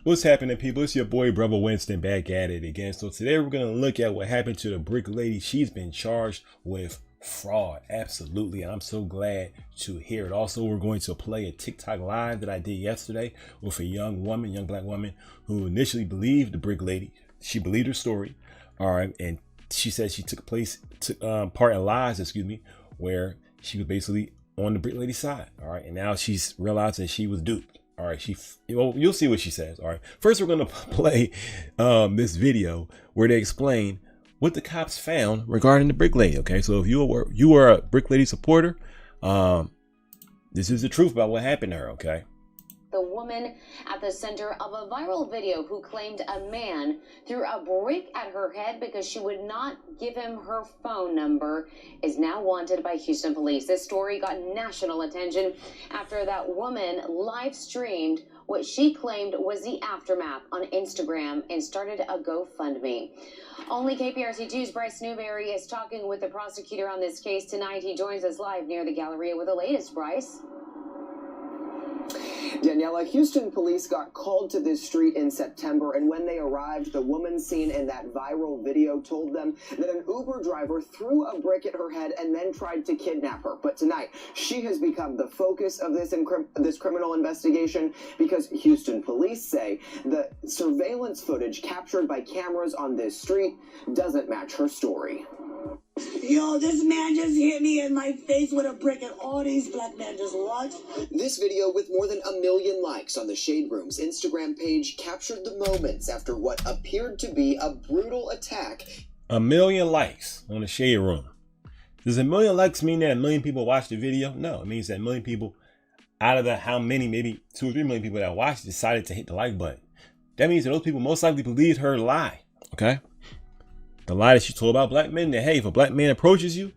What's happening, people? It's your boy, Brother Winston, back at it again. So today we're going to look at what happened to the brick lady. She's been charged with fraud. Absolutely. I'm so glad to hear it. Also, we're going to play a TikTok live that I did yesterday with a young black woman who initially believed the brick lady. She believed her story. All right. And she said she took part in lies, where she was basically on the brick lady's side. All right. And now she's realized that she was duped. All right, you'll see what she says. All right, first we're gonna play this video where they explain what the cops found regarding the brick lady. Okay, so if you were a brick lady supporter, this is the truth about what happened to her. Okay. The woman at the center of a viral video who claimed a man threw a brick at her head because she would not give him her phone number is now wanted by Houston police. This story got national attention after that woman live streamed what she claimed was the aftermath on Instagram and started a GoFundMe. Only KPRC2's Bryce Newberry is talking with the prosecutor on this case tonight. He joins us live near the Galleria with the latest. Bryce. Daniela, Houston police got called to this street in September, and when they arrived, the woman seen in that viral video told them that an Uber driver threw a brick at her head and then tried to kidnap her. But tonight, she has become the focus of this criminal investigation because Houston police say the surveillance footage captured by cameras on this street doesn't match her story. Yo, this man just hit me in my face with a brick and all these black men just watched. This video with more than 1 million likes on the Shade Room's Instagram page captured the moments after what appeared to be a brutal attack. 1 million likes on the Shade Room. Does 1 million likes mean that 1 million people watched the video? No, it means that 1 million people out of the how many, maybe 2 or 3 million people that watched decided to hit the like button. That means that those people most likely believed her lie. Okay. The lie that she told about black men, that hey, if a black man approaches you,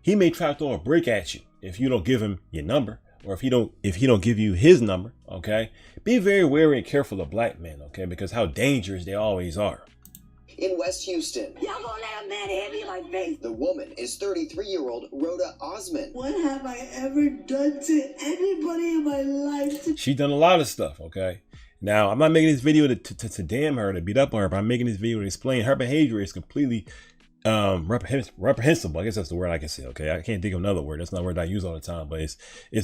he may try to throw a brick at you if you don't give him your number, or if he don't give you his number. Okay, be very wary and careful of black men. Okay, because how dangerous they always are. In West Houston, Y'all gonna let a man hit me in my face? the woman is 33-year-old Rhoda Osman. What have I ever done to anybody in my life? She done a lot of stuff. Okay. Now, I'm not making this video to damn her, to beat up on her, but I'm making this video to explain her behavior is completely reprehensible. I guess that's the word I can say. Okay, I can't think of another word. That's not a word I use all the time, but it's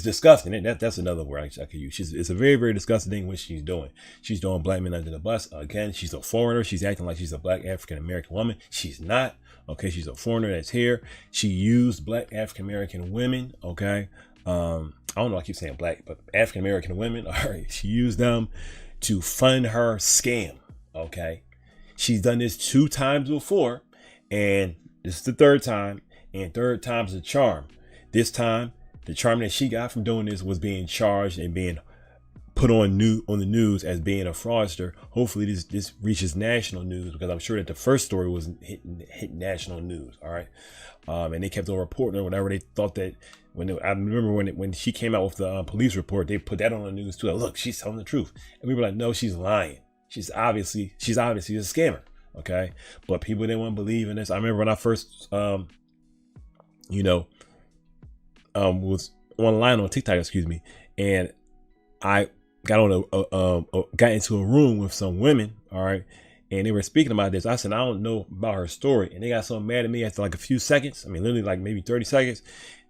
disgusting. That's another word I could use. It's a very, very disgusting thing what she's doing. She's throwing black men under the bus. Again, she's a foreigner. She's acting like she's a black African-American woman. She's not. Okay, she's a foreigner that's here. She used black African-American women. Okay, I don't know. I keep saying black, but African-American women. All right, she used them to fund her scam. Okay, she's done this 2 times before, and this is the 3rd time, and 3rd time's the charm. This time, the charm that she got from doing this was being charged and being put on the news as being a fraudster. Hopefully this reaches national news, because I'm sure that the first story was hit national news. All right, and they kept on reporting her whenever they thought that. I remember when she came out with the police report, they put that on the news too. Like, look, she's telling the truth, and we were like, no, she's lying. She's obviously a scammer. Okay, but people didn't want to believe in this. I remember when I first, was online on TikTok, and I got into a room with some women. All right. And they were speaking about this. I said, I don't know about her story. And they got so mad at me after like a few seconds. I mean, literally like maybe 30 seconds.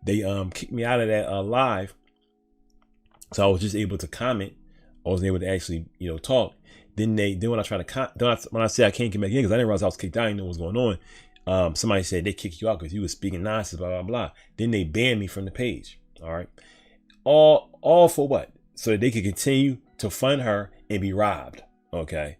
They kicked me out of that live. So I was just able to comment. I wasn't able to actually, talk. Then when I try to when I say I can't get back in, because I didn't realize I was kicked out, I didn't know what was going on. Somebody said they kicked you out because you were speaking nonsense, blah, blah, blah. Then they banned me from the page. All right. All for what? So that they could continue to fund her and be robbed. Okay.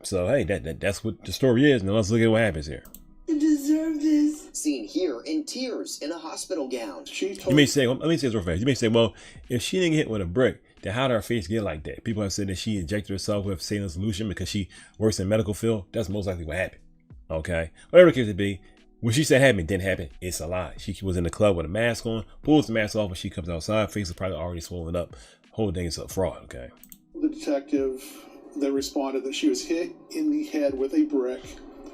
So, hey, that's what the story is. Now let's look at what happens here. You deserve this. Seen here in tears in a hospital gown. You may say, let me say this real fast. You may say, well, if she didn't get hit with a brick, then how did her face get like that? People have said that she injected herself with saline solution because she works in the medical field. That's most likely what happened. Okay. Whatever the case it be, when she said happened, didn't happen. It's a lie. She was in the club with a mask on, pulls the mask off when she comes outside. Face is probably already swollen up. Whole thing is a fraud. Okay. The detective that responded that she was hit in the head with a brick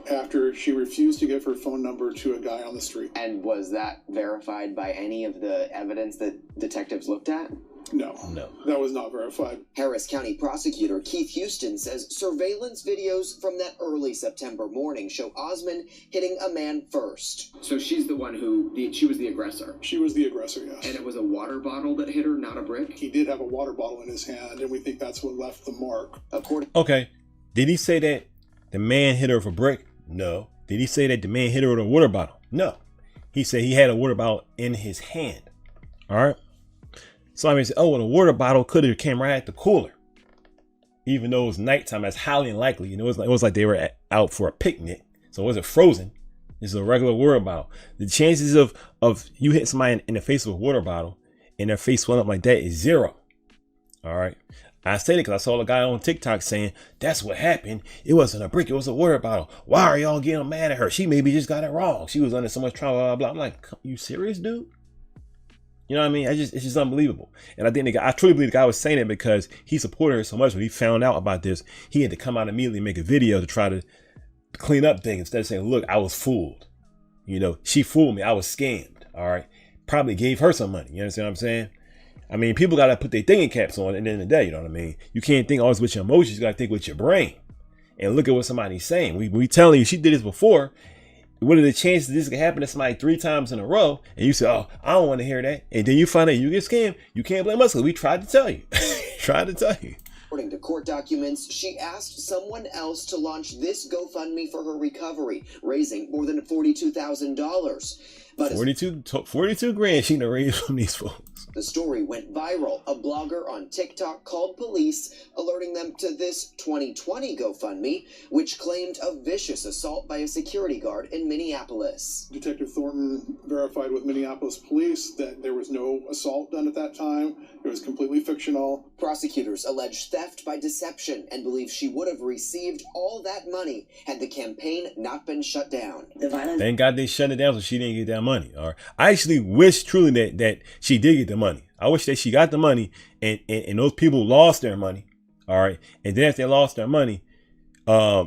after she refused to give her phone number to a guy on the street. And was that verified by any of the evidence that detectives looked at? No, No. that was not verified. Harris County prosecutor Keith Houston says surveillance videos from that early September morning show Osmond hitting a man first. So she's the one she was the aggressor. She was the aggressor, yes. And it was a water bottle that hit her, not a brick? He did have a water bottle in his hand, and we think that's what left the mark. Okay. Did he say that the man hit her with a brick? No. Did he say that the man hit her with a water bottle? No. He said he had a water bottle in his hand. All right. So I mean, oh, well, the water bottle could have came right at the cooler, even though it was nighttime. That's highly unlikely. You know, it was like they were out for a picnic, so it wasn't frozen. It's a regular water bottle. The chances of you hitting somebody in the face with a water bottle and their face swelling up like that is 0. All right. I say that because I saw a guy on TikTok saying that's what happened. It wasn't a brick. It was a water bottle. Why are y'all getting mad at her? She maybe just got it wrong. She was under so much trauma, blah, blah, blah. I'm like, you serious, dude? You know what I mean? It's just unbelievable. And I think I truly believe the guy was saying it because he supported her so much. When he found out about this, he had to come out immediately and make a video to try to clean up things instead of saying, look, I was fooled. You know, she fooled me. I was scammed. All right. Probably gave her some money. You understand what I'm saying? I mean, people got to put their thinking caps on at the end of the day. You know what I mean? You can't think always with your emotions. You got to think with your brain and look at what somebody's saying. We telling you she did this before. What are the chances this could happen to somebody 3 times in a row? And you say, oh, I don't want to hear that. And then you find out you get scammed. You can't blame us because we tried to tell you. Tried to tell you. According to court documents, she asked someone else to launch this GoFundMe for her recovery, raising more than $42,000. But 42 grand she done raised from these folks. The story went viral. A blogger on TikTok called police, alerting them to this 2020 GoFundMe, which claimed a vicious assault by a security guard in Minneapolis. Detective Thornton verified with Minneapolis police that there was no assault done at that time. It was completely fictional. Prosecutors allege theft by deception and believe she would have received all that money had the campaign not been shut down. Thank God they shut it down so she didn't get that money. All right. I actually wish truly that she did get the money. I wish that she got the money and those people lost their money. All right. And then if they lost their money,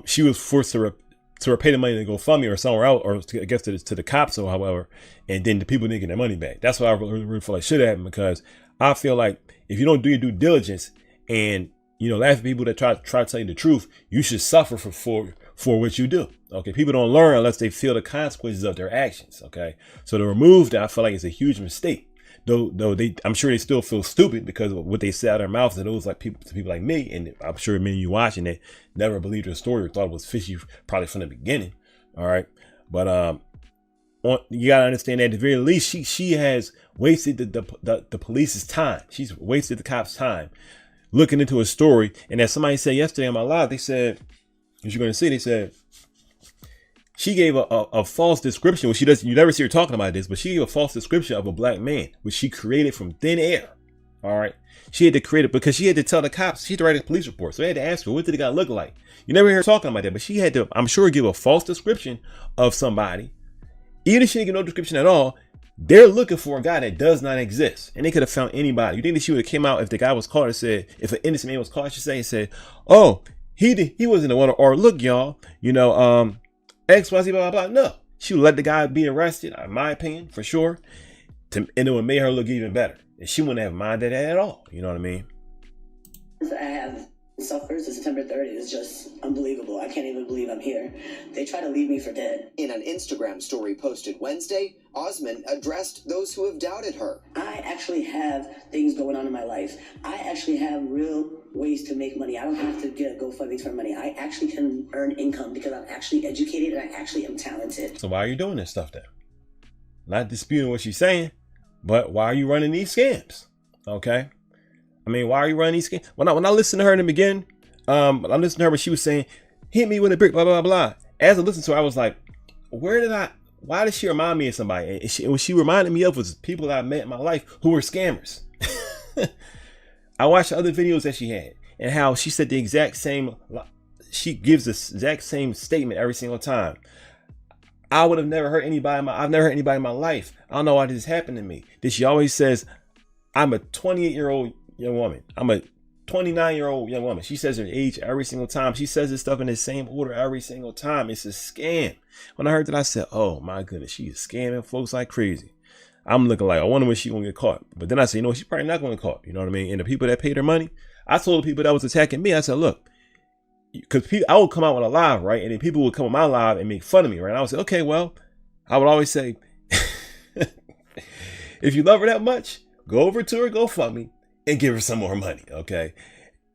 she was forced to repay the money to GoFundMe or somewhere else, or I guess to the cops or however. And then the people didn't get their money back. That's what I really feel like should happen, because I feel like if you don't do your due diligence and, you know, laugh at people that try to tell you the truth, you should suffer for what you do. Okay. People don't learn unless they feel the consequences of their actions. Okay. So to remove that, I feel like it's a huge mistake. Though I'm sure they still feel stupid because of what they say out of their mouths to those like people like me. And I'm sure many of you watching that never believed her story or thought it was fishy probably from the beginning. All right. But, you got to understand that at the very least, she has wasted the police's time. She's wasted the cops' time looking into a story. And as somebody said yesterday on my live, they said, as you're going to see, they said she gave a false description. Well, you never see her talking about this, but she gave a false description of a black man, which she created from thin air. All right. She had to create it because she had to tell the cops. She had to write a police report. So they had to ask her, what did the guy look like? You never hear her talking about that, but she had to, I'm sure, give a false description of somebody. Even if she didn't give no description at all, they're looking for a guy that does not exist. And they could have found anybody. You think that she would have came out if the guy was caught and said, if an innocent man was caught, she said, oh, he wasn't the one, or look, y'all, you know, X, Y, Z, blah, blah, blah. No, she would let the guy be arrested, in my opinion, for sure. And it would make her look even better. And she wouldn't have minded that at all. You know what I mean? I have suffered since September 30th. It's just unbelievable. I can't even believe I'm here. They try to leave me for dead. In an Instagram story posted Wednesday, Osmond addressed those who have doubted her. I actually have things going on in my life. I actually have real ways to make money. I don't have to get GoFundMe for money. I actually can earn income because I'm actually educated and I actually am talented. So why are you doing this stuff then? Not disputing what she's saying, but why are you running these scams? Okay. I mean, why are you running these scams? When I listened to her in the beginning, I listened to her when she was saying, hit me with a brick, blah, blah, blah. As I listened to her, I was like, why did she remind me of somebody? And what she reminded me of was people that I met in my life who were scammers. I watched the other videos that she had and how she said the exact same, she gives the exact same statement every single time. I would have never hurt anybody. I've never hurt anybody in my life. I don't know why this happened to me. Then she always says, I'm a 28-year-old young woman. I'm a 29-year-old young woman. She says her age every single time. She says this stuff in the same order every single time. It's a scam. When I heard that, I said, oh my goodness, she is scamming folks like crazy. I'm looking like, I wonder when she gonna get caught. But then I said, she's probably not gonna get caught. You know what I mean? And the people that paid her money, I told the people that was attacking me, I said, look, because I would come out with a live, right? And then people would come on my live and make fun of me, right? And I would say, okay, well, I would always say, if you love her that much, go over to her GoFundMe and give her some more money, okay?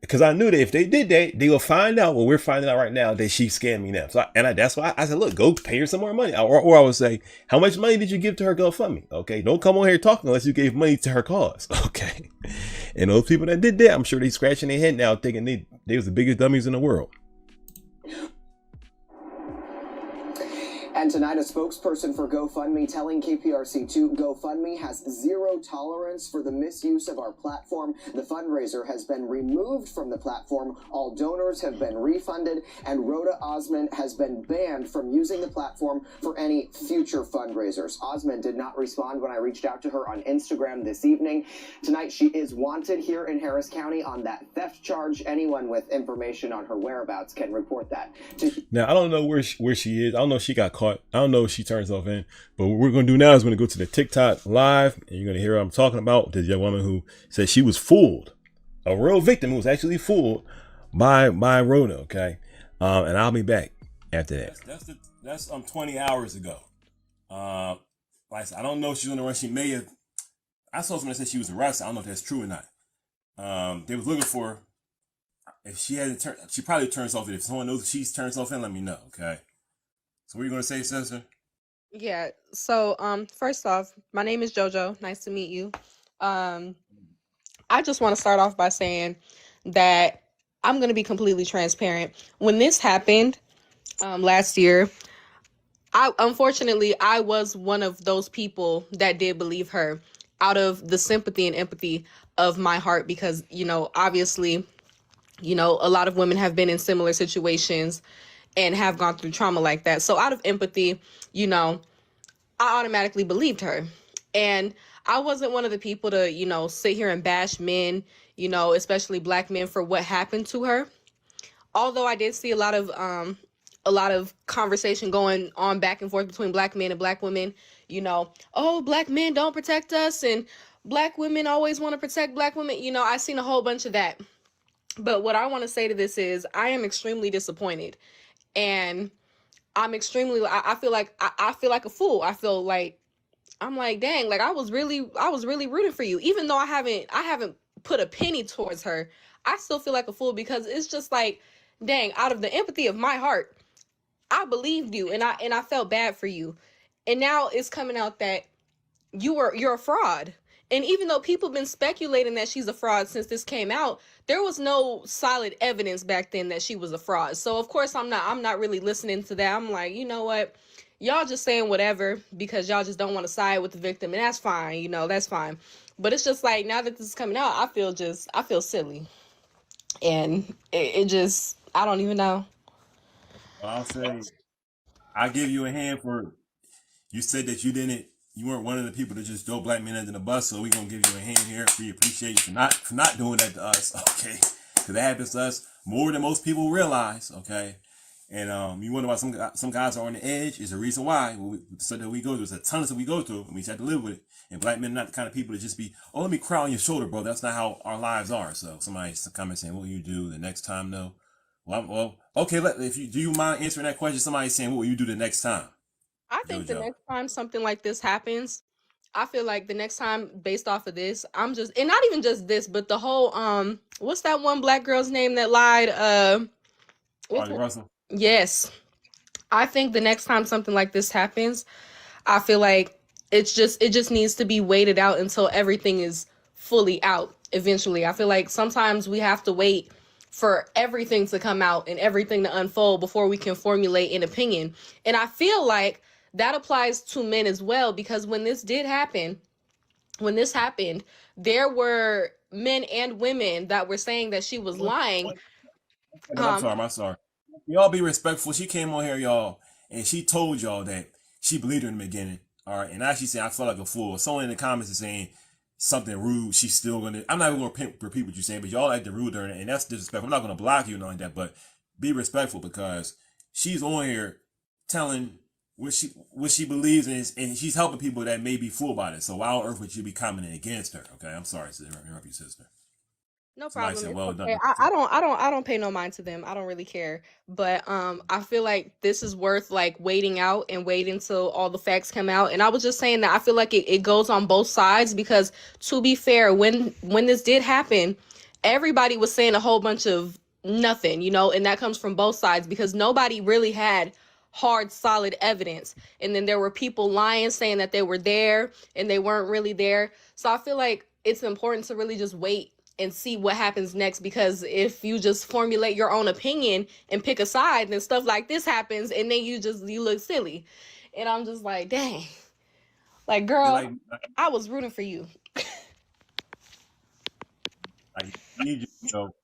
Because I knew that if they did that, they will find out what we're finding out right now, that she scammed me now. So that's why I said, look, go pay her some more money. Or I would say, how much money did you give to her GoFundMe? Okay, don't come on here talking unless you gave money to her cause. Okay, and those people that did that, I'm sure they scratching their head now thinking they was the biggest dummies in the world. And tonight, a spokesperson for GoFundMe telling KPRC2 GoFundMe has zero tolerance for the misuse of our platform. The fundraiser has been removed from the platform. All donors have been refunded, and Rhoda Osmond has been banned from using the platform for any future fundraisers. Osmond did not respond when I reached out to her on Instagram this evening. Tonight, she is wanted here in Harris County on that theft charge. Anyone with information on her whereabouts can report that. Now, I don't know where she is. I don't know if she got caught. I don't know if she turns herself in. But what we're going to do now is we're going to go to the TikTok live, and you're going to hear what I'm talking about. This young woman who said she was fooled. A real victim who was actually fooled by Rhoda, okay? And I'll be back after that. That's 20 hours ago. Like I said, I don't know if she's on the run. She may have. I saw someone that said she was arrested. I don't know if that's true or not. They was looking for her. If she hadn't turned, she probably turns off. If someone knows if she's turned herself in, let me know, okay? So what are you going to say, sister? Yeah. So, first off, my name is JoJo. Nice to meet you. I just want to start off by saying that I'm going to be completely transparent. When this happened, last year, unfortunately, I was one of those people that did believe her out of the sympathy and empathy of my heart, because, obviously, a lot of women have been in similar situations and have gone through trauma like that. So out of empathy, I automatically believed her. And I wasn't one of the people to, sit here and bash men, especially black men, for what happened to her. Although I did see a lot of conversation going on back and forth between black men and black women, oh, black men don't protect us, and black women always want to protect black women. I seen a whole bunch of that. But what I want to say to this is I am extremely disappointed. And I feel like a fool. I'm like, dang, like I was really rooting for you. Even though I haven't put a penny towards her, I still feel like a fool, because it's just like, dang, out of the empathy of my heart, I believed you, and I felt bad for you. And now it's coming out that you're a fraud. And even though people have been speculating that she's a fraud since this came out, there was no solid evidence back then that she was a fraud. So of course I'm not really listening to that. I'm like, you know what? Y'all just saying whatever because y'all just don't want to side with the victim, and that's fine, that's fine. But it's just like, now that this is coming out, I feel silly. And it just, I don't even know. I'll say, I give you a hand for, you said that you weren't one of the people that just throw black men under the bus, so we're going to give you a hand here. We appreciate you for not doing that to us, okay? Because that happens to us more than most people realize, okay? And you wonder why some guys are on the edge. Is the reason why. So that we go through, there's a ton of stuff we go through, and we just have to live with it. And black men are not the kind of people to just be, oh, let me cry on your shoulder, bro. That's not how our lives are. So somebody's comment saying, what will you do the next time, though? Well, okay, do you mind answering that question? Somebody's saying, what will you do the next time? I think the next time something like this happens, I feel like the next time, based off of this, and not even just this, but the whole, what's that one black girl's name that lied? Carly Russell. Yes. I think the next time something like this happens, I feel like it just needs to be waited out until everything is fully out eventually. I feel like sometimes we have to wait for everything to come out and everything to unfold before we can formulate an opinion. And I feel like that applies to men as well, because when this happened, there were men and women that were saying that she was lying. I'm sorry. Y'all be respectful. She came on here, y'all, and she told y'all that she believed her in the beginning. All right. And now she's saying, I feel like a fool. Someone in the comments is saying something rude. She's still going to, I'm not even going to repeat what you're saying, but y'all like to rude her, and that's disrespectful. I'm not going to block you or nothing like that, but be respectful, because she's on here telling what she believes in, and she's helping people that may be fooled by this. So why on earth would you be commenting against her? Okay, I'm sorry to interrupt you, sister. No Somebody problem. said, It's "Well okay. done." I don't pay no mind to them. I don't really care. But I feel like this is worth like waiting out and waiting till all the facts come out. And I was just saying that I feel like it goes on both sides because to be fair, when this did happen, everybody was saying a whole bunch of nothing, and that comes from both sides because nobody really had hard solid evidence. And then there were people lying saying that they were there and they weren't really there. So I feel like it's important to really just wait and see what happens next, because if you just formulate your own opinion and pick a side, then stuff like this happens and then you look silly. And I'm just like, dang, like, And girl, I was rooting for you. like you know,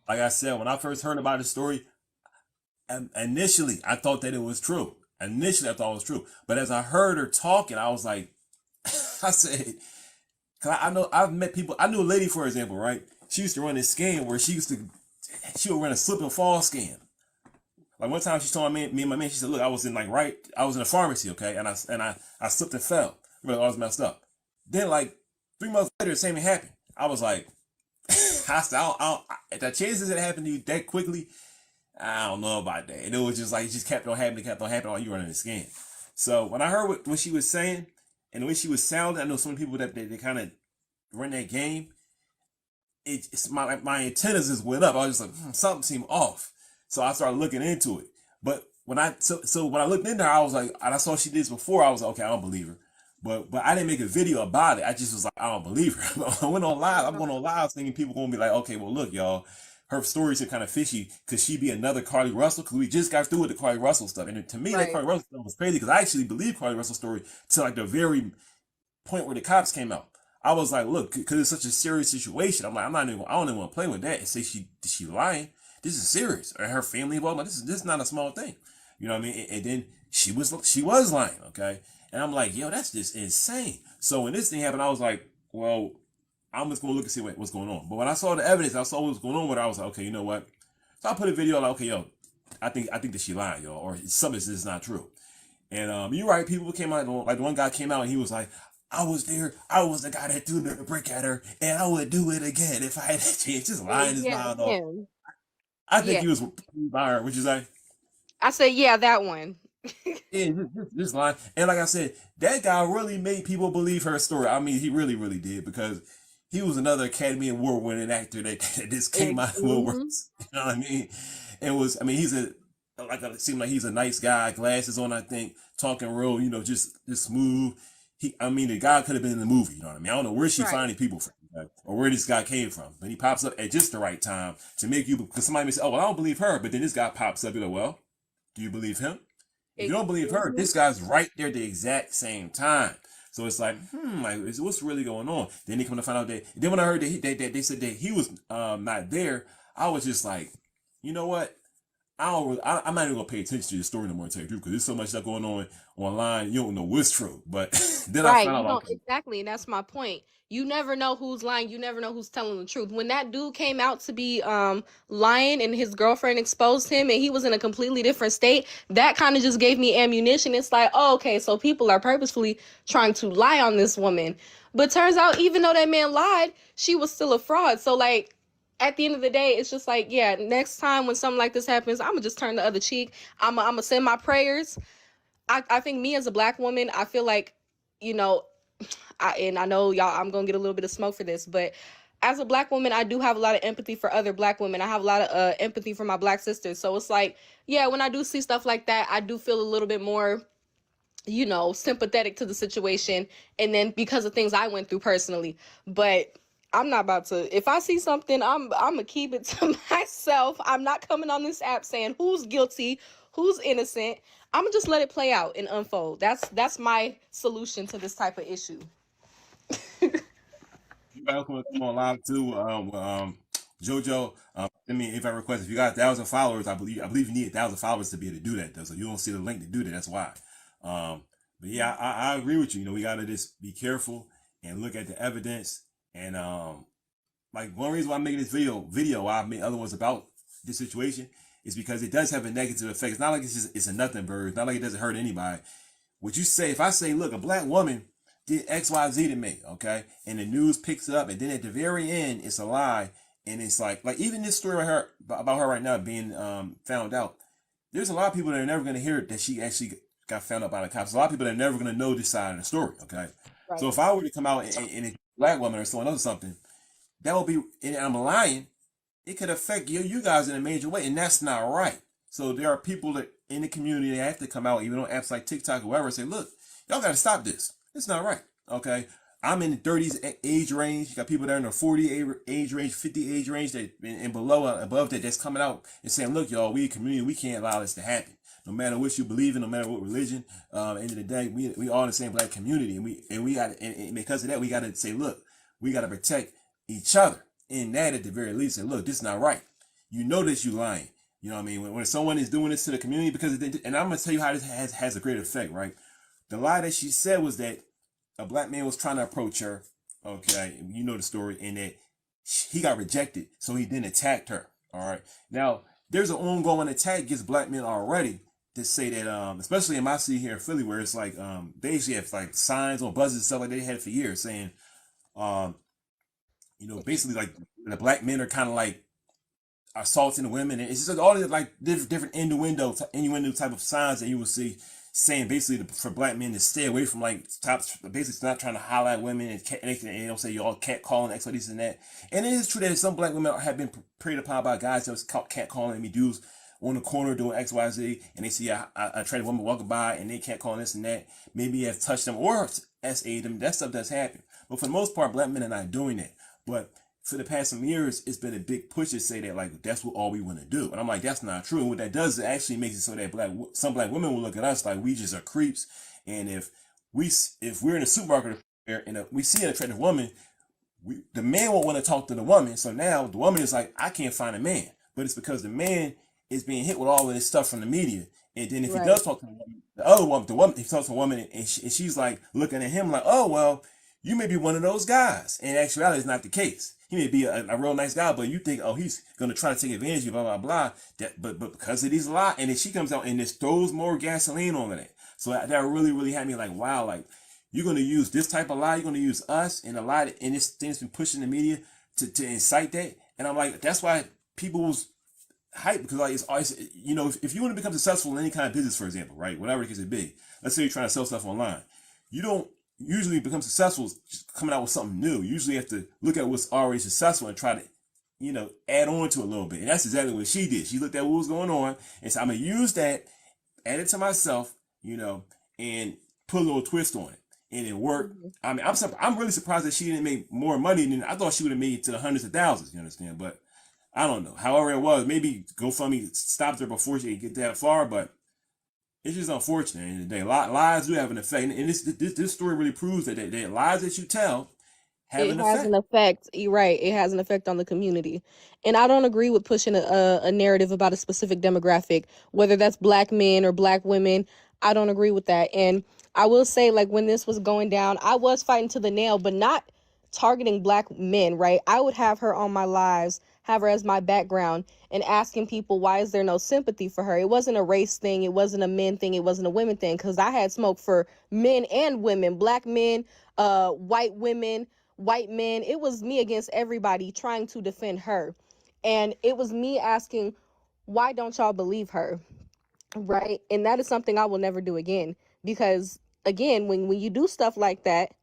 like I said, when I first heard about the story, initially I thought that it was true. Initially, I thought it was true, but as I heard her talking, I was like, I said, cause I know I've met people. I knew a lady, for example, right? She used to run this scam where she would run a slip and fall scam. Like one time she told me and my man, she said, look, I was in a pharmacy, okay, and I slipped and fell. Really, I was messed up. Then like 3 months later, the same thing happened. I was like, I said, if the chances it happened to you that quickly, I don't know about that. And it was just like, it just kept on happening, while you running the scam. So when I heard what she was saying and the way she was sounding, I know some people that they kind of run that game. It's my antennas just went up. I was just like, something seemed off. So I started looking into it. But when I looked into her, I was like, and I saw she did this before. I was like, okay, I don't believe her. But I didn't make a video about it. I just was like, I don't believe her. I went on live. I'm going on live thinking people gonna be like, okay, well look, y'all, her stories are kind of fishy. Could she be another Carly Russell? Because we just got through with the Carly Russell stuff, and to me, that Carly Russell stuff was crazy because I actually believed Carly Russell's story to like the very point where the cops came out. I was like, look, because it's such a serious situation. I'm like, I don't even want to play with that and say she lying. This is serious. And her family involved. Like, this is not a small thing. You know what I mean? And then she was lying. Okay. And I'm like, yo, that's just insane. So when this thing happened, I was like, well, I'm just gonna look and see what's going on. But when I saw the evidence, I saw what was going on with her. I was like, okay, you know what? So I put a video like, okay, yo, I think that she lying, yo, or something is not true. And you're right. People came out, like the one guy came out and he was like, I was there. I was the guy that threw the brick at her, and I would do it again if I had a chance. Just lying his mind off. I think he was by her. What'd you say? I said, yeah, that one. Yeah, just lying. And like I said, that guy really made people believe her story. I mean, he really, really did, because he was another Academy Award-winning actor that just came out of woodworks. You know what I mean? It seemed like he's a nice guy, glasses on, I think, talking real, just smooth. The guy could have been in the movie, you know what I mean? I don't know where she's finding people from, or where this guy came from, but he pops up at just the right time to make you, because somebody may say, oh, well, I don't believe her, but then this guy pops up, you're like, well, do you believe him? If you don't believe her, this guy's right there at the exact same time. So it's like, what's really going on? Then they come to find out then when I heard that they said that he was not there, I was just like, you know what? I'm not even gonna pay attention to the story no more, to tell you the truth, because there's so much stuff going on online. You don't know what's true. But then I found out exactly, and that's my point. You never know who's lying. You never know who's telling the truth. When that dude came out to be lying and his girlfriend exposed him and he was in a completely different state, that kind of just gave me ammunition. It's like, oh, okay, so people are purposefully trying to lie on this woman. But turns out, even though that man lied, she was still a fraud. So like, at the end of the day, it's just like, yeah, next time when something like this happens, I'm gonna just turn the other cheek. I'm gonna send my prayers. I think me as a black woman, I feel like, and I know y'all, I'm gonna get a little bit of smoke for this, but as a black woman, I do have a lot of empathy for other black women. I have a lot of empathy for my black sisters. So it's like, yeah, when I do see stuff like that, I do feel a little bit more, sympathetic to the situation. And then because of things I went through personally, but I'm not about to, if I see something, I'm gonna keep it to myself. I'm not coming on this app saying who's guilty, who's innocent. I'm gonna just let it play out and unfold. That's my solution to this type of issue. You guys come on live too. Jojo, if I request, if you got 1,000 followers, I believe you need 1,000 followers to be able to do that, though. So you don't see the link to do that. That's why. But yeah, I agree with you. We gotta just be careful and look at the evidence. And like one reason why I'm making this video, I made other ones about this situation, is because it does have a negative effect. It's not like it's a nothing bird. It's not like it doesn't hurt anybody. Would you say, if I say, look, a black woman did XYZ to me, okay, and the news picks it up, and then at the very end, it's a lie, and it's like even this story right here about her right now being found out. There's a lot of people that are never going to hear that she actually got found out by the cops. A lot of people that are never going to know this side of the story, okay? Right. So if I were to come out and a black woman or someone else or something, that would be, and I'm lying, it could affect you guys in a major way, and that's not right. So there are people that in the community that have to come out, even on apps like TikTok or whatever, and say, look, y'all got to stop this. It's not right, okay? I'm in the 30s age range. You got people that are in the 40 age range, 50 age range, that and below, above that, that's coming out and saying, look, y'all, we a community, we can't allow this to happen. No matter what you believe in, no matter what religion, end of the day, we all in the same black community, and we got, and because of that, we got to say, look, we got to protect each other. In that, at the very least, and look, this is not right. You know this, you lying. You know what I mean? When someone is doing this to the community, because and I'm gonna tell you how this has a great effect, right? The lie that she said was that a black man was trying to approach her, okay, you know the story, and that he got rejected, so he then attacked her. All right. Now there's an ongoing attack against black men already to say that, especially in my city here in Philly, where it's like they actually have like signs on buses and stuff like they had for years saying, basically like the black men are kind of like assaulting the women, and it's just all these like different innuendo type of signs that you will see saying basically for black men to stay away from like basically not trying to holler at women and they'll say you all cat calling X, this and that. And it is true that some black women have been preyed upon by guys that was cat calling me dudes on the corner doing XYZ, and they see a attractive woman walking by and they can't call this and that. Maybe have touched them or SA'd them. That stuff does happen. But for the most part, black men are not doing that. But for the past some years, it's been a big push to say that like that's what all we want to do, and I'm like, that's not true. And what that does is actually makes it so that some black women will look at us like we just are creeps. And if we're in a supermarket and we see an attractive woman, the man won't want to talk to the woman. So now the woman is like, I can't find a man, but it's because the man is being hit with all of this stuff from the media. And then if he does talk to the woman, he talks to a woman, and she's like looking at him like, oh well, you may be one of those guys. And in actuality, it's not the case. He may be a real nice guy, but you think, oh, he's going to try to take advantage of you, blah, blah, blah. But because of these lies, and then she comes out and just throws more gasoline on it. So that really, really had me like, wow, like, you're going to use this type of lie, you're going to use us and a lie, and this thing's been pushed in the media to incite that. And I'm like, that's why people's hype, because like it's always, if you want to become successful in any kind of business, for example, right, whatever it case it be, let's say you're trying to sell stuff online, you don't usually become successful just coming out with something new. You usually have to look at what's already successful and try to, add on to it a little bit. And that's exactly what she did. She looked at what was going on and said, I'm going to use that, add it to myself, and put a little twist on it. And it worked. I mean, I'm really surprised that she didn't make more money than I thought she would have made to the hundreds of thousands, you understand? But I don't know. However it was, maybe GoFundMe stopped her before she could get that far, but it's just unfortunate. At the end of the day, lies do have an effect, and this story really proves that lies that you tell have an effect. It has an effect. You're right. It has an effect on the community, and I don't agree with pushing a narrative about a specific demographic, whether that's black men or black women. I don't agree with that, and I will say, like, when this was going down, I was fighting to the nail, but not targeting black men. Right? I would have her on my lives, have her as my background, and asking people, why is there no sympathy for her? It wasn't a race thing. It wasn't a men thing. It wasn't a women thing, because I had smoke for men and women, black men, white women, white men. It was me against everybody trying to defend her. And it was me asking, why don't y'all believe her? Right? And that is something I will never do again, because again, when you do stuff like that,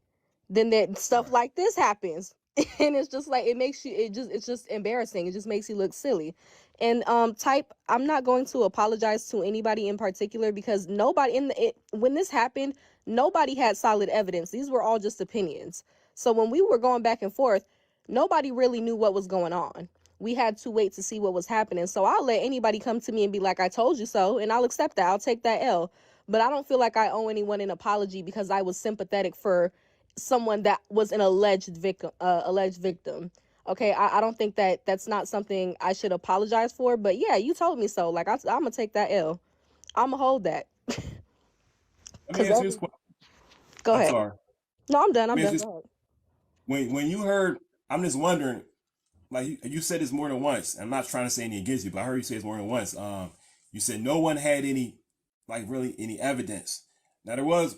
then that stuff like this happens. And it's just like, it's just embarrassing. It just makes you look silly. And I'm not going to apologize to anybody in particular, because nobody when this happened, nobody had solid evidence. These were all just opinions. So when we were going back and forth, nobody really knew what was going on. We had to wait to see what was happening. So I'll let anybody come to me and be like, I told you so, and I'll accept that. I'll take that L. But I don't feel like I owe anyone an apology because I was sympathetic for someone that was an alleged victim. Okay, I don't think that's not something I should apologize for. But yeah, you told me so. Like, I'm gonna take that L. I'm gonna hold that. Let me answer this question. Go ahead. I'm sorry. No, I'm done. I'm done. When you heard, I'm just wondering, like you said this more than once. I'm not trying to say anything against you, but I heard you say this more than once. You said no one had any, like really any evidence. Now there was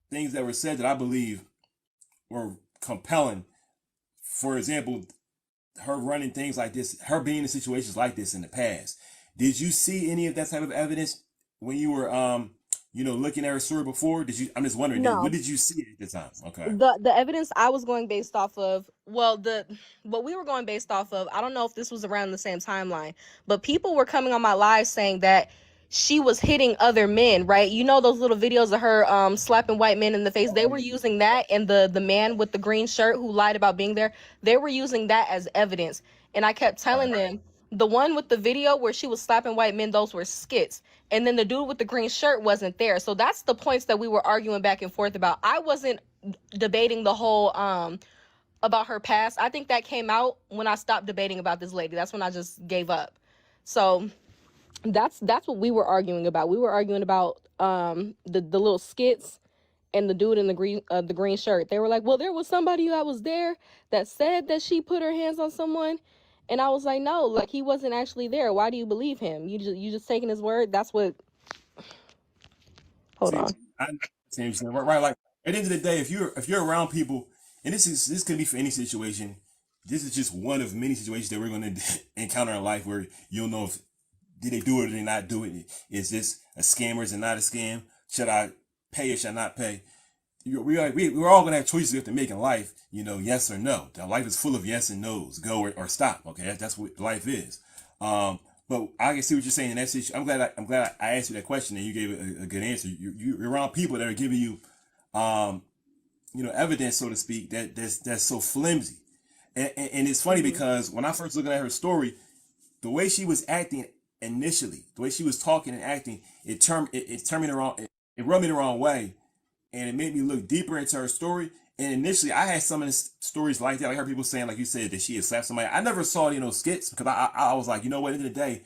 things that were said that I believe were compelling. For example, her running things like this, her being in situations like this in the past. Did you see any of that type of evidence when you were looking at her story before? I'm just wondering, what No. did you see at the time? Okay. The evidence I was going based off of, well, what we were going based off of, I don't know if this was around the same timeline, but people were coming on my live saying that she was hitting other men, right? You know those little videos of her slapping white men in the face? They were using that, and the man with the green shirt who lied about being there, they were using that as evidence. And I kept telling them, the one with the video where she was slapping white men, those were skits. And then the dude with the green shirt wasn't there. So that's the points that we were arguing back and forth about. I wasn't debating the whole about her past. I think that came out when I stopped debating about this lady. That's when I just gave up. So that's what we were arguing about. We were arguing about the little skits and the dude in the green shirt. They were like, well, there was somebody that was there that said that she put her hands on someone. And I was like, no, like, he wasn't actually there. Why do you believe him? You just taking his word? That's what. Hold on. Right. Like at the end of the day, if you're around people, and this could be for any situation. This is just one of many situations that we're going to encounter in life where you'll know if did they do it or did they not do it. Is this a scam or is it not a scam? Should I pay or should I not pay? We're all gonna have choices we have to make in life, yes or no. Life is full of yes and no's, go or stop. Okay, that's what life is. But I can see what you're saying in that situation. I'm glad I asked you that question and you gave a good answer. You're around people that are giving you, evidence, so to speak, that's so flimsy. And it's funny because when I first looked at her story, the way she was acting initially, the way she was talking and acting, it turned me the wrong. It rubbed me the wrong way. And it made me look deeper into her story. And initially, I had some of the stories like that. I heard people saying, like you said, that she had slapped somebody. I never saw, skits because I was like, at the end of the day,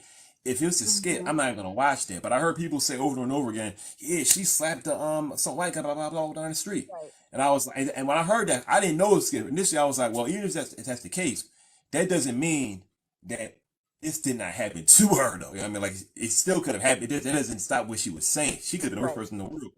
if it's a skit, I'm not even gonna watch that. But I heard people say over and over again, yeah, she slapped some white guy, blah blah blah, down the street. Right. And I was like, and when I heard that, I didn't know it was a skit. Initially, I was like, well, even if that's the case, that doesn't mean that this did not happen to her, though. I mean, like, it still could have happened. That doesn't stop what she was saying. She could have been the worst person in the world,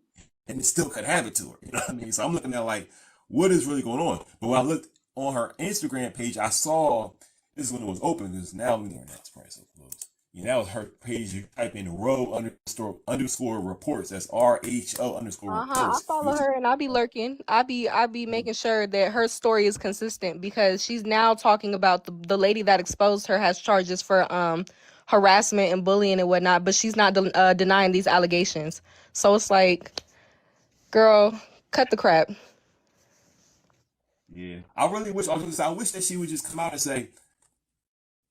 and it still could have it to her. You know what I mean? So I'm looking at like, what is really going on? But when I looked on her Instagram page, I saw this is when it was open. Because now let me learn that price of clothes. Yeah, that was her page. You type in row_underscore reports. That's RHO underscore reports. I follow her and I be lurking. I be making sure that her story is consistent because she's now talking about the lady that exposed her has charges for harassment and bullying and whatnot, but she's not denying these allegations. So it's like, girl, cut the crap. Yeah, I really wish. I wish that she would just come out and say,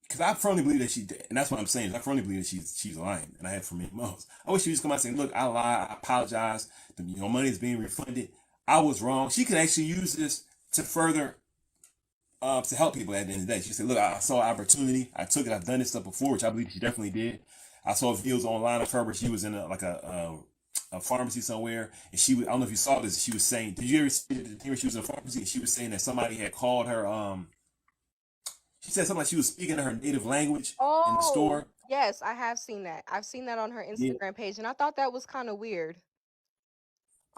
because I firmly believe that she did, and that's what I'm saying. I firmly believe that she's lying, and I have for many months. I wish she would just come out and say, "Look, I lied. I apologize. Money is being refunded. I was wrong." She could actually use this to further, to help people at the end of the day. She said, "Look, I saw an opportunity. I took it. I've done this stuff before, which I believe she definitely did. I saw videos online of her where she was in a pharmacy somewhere, and I don't know if you saw this. She was saying, did you ever see the thing where she was in a pharmacy and she was saying that somebody had called her, she said something like she was speaking in her native language in the store. Yes, I have seen that. I've seen that on her Instagram page, and I thought that was kind of weird.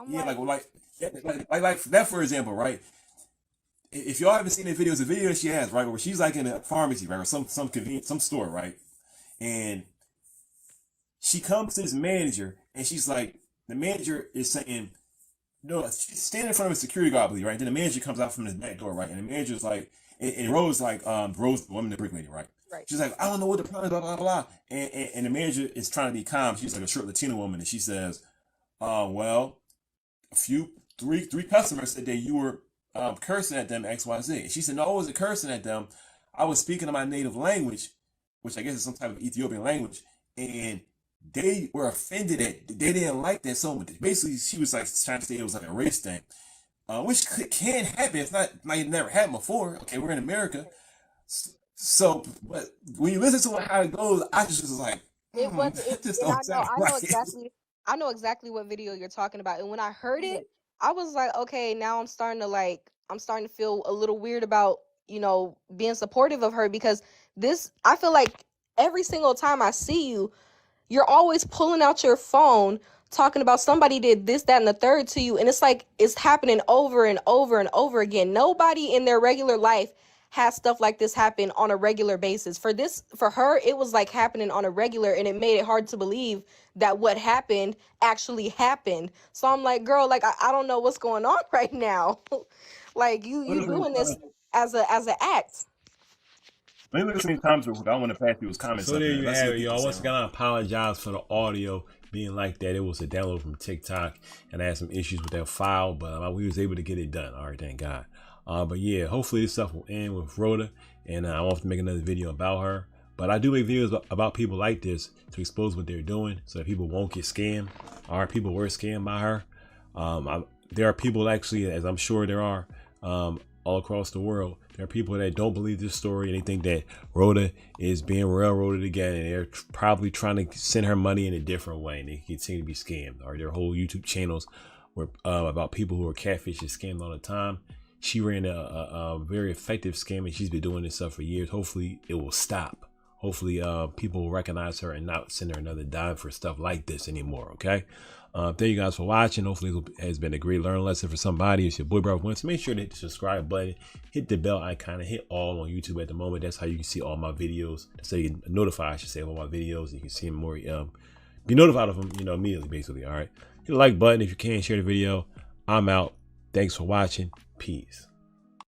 Like that, for example, right? If y'all haven't seen the video that she has, right, where she's like in a pharmacy, right, or some convenience, some store, right, and she comes to this manager, and she's like, the manager is saying, no, she's standing in front of a security guard, I believe, right? Then the manager comes out from the back door, right? And the manager's like, and Rose, Rose, the woman, the brick lady, right? Right. She's like, I don't know what the problem is, blah, blah, blah. And the manager is trying to be calm. She's like a short Latina woman, and she says, well, three customers said that you were cursing at them, XYZ. And she said, no, I wasn't cursing at them. I was speaking in my native language, which I guess is some type of Ethiopian language, and they were offended at, they didn't like that so much. Basically, she was like trying to say it was like a race thing, which can happen. It's not like it never happened before. Okay, we're in America. So, but when you listen to how it goes, I just was like, I know exactly what video you're talking about. And when I heard it, I was like, okay, now I'm starting to feel a little weird about you know, being supportive of her, because this, I feel like every single time I see you, you're always pulling out your phone talking about somebody did this, that, and the third to you. And it's like, it's happening over and over and over again. Nobody in their regular life has stuff like this happen on a regular basis. For her, it was like happening on a regular, and it made it hard to believe that what happened actually happened. So I'm like, girl, like, I don't know what's going on right now. Like, you doing this as an act. Let me look at some comments real quick. I want to pass through his comments. So there you have it, y'all. Once again, I apologize for the audio being like that. It was a download from TikTok, and I had some issues with that file, but we was able to get it done. All right, thank God. But yeah, hopefully this stuff will end with Rhoda, and I won't have to make another video about her. But I do make videos about people like this to expose what they're doing, so that people won't get scammed. Or people were scammed by her. There are people, actually, as I'm sure there are, all across the world. There are people that don't believe this story, and they think that Rhoda is being railroaded again, and they're probably trying to send her money in a different way, and they continue to be scammed. Or their whole YouTube channels were about people who are catfish and scammed all the time. She ran a very effective scam, and she's been doing this stuff for years. Hopefully it will stop. Hopefully people will recognize her and not send her another dime for stuff like this anymore. Okay. Thank you guys for watching. Hopefully it has been a great learning lesson for somebody. It's your boy, Brother Winston. Make sure to hit the subscribe button, hit the bell icon, and hit all on YouTube at the moment. That's how you can see all my videos. So you get notified, I should say, of all my videos. You can see them more, be notified of them, immediately, basically. All right. Hit the like button if you can. Share the video. I'm out. Thanks for watching. Peace.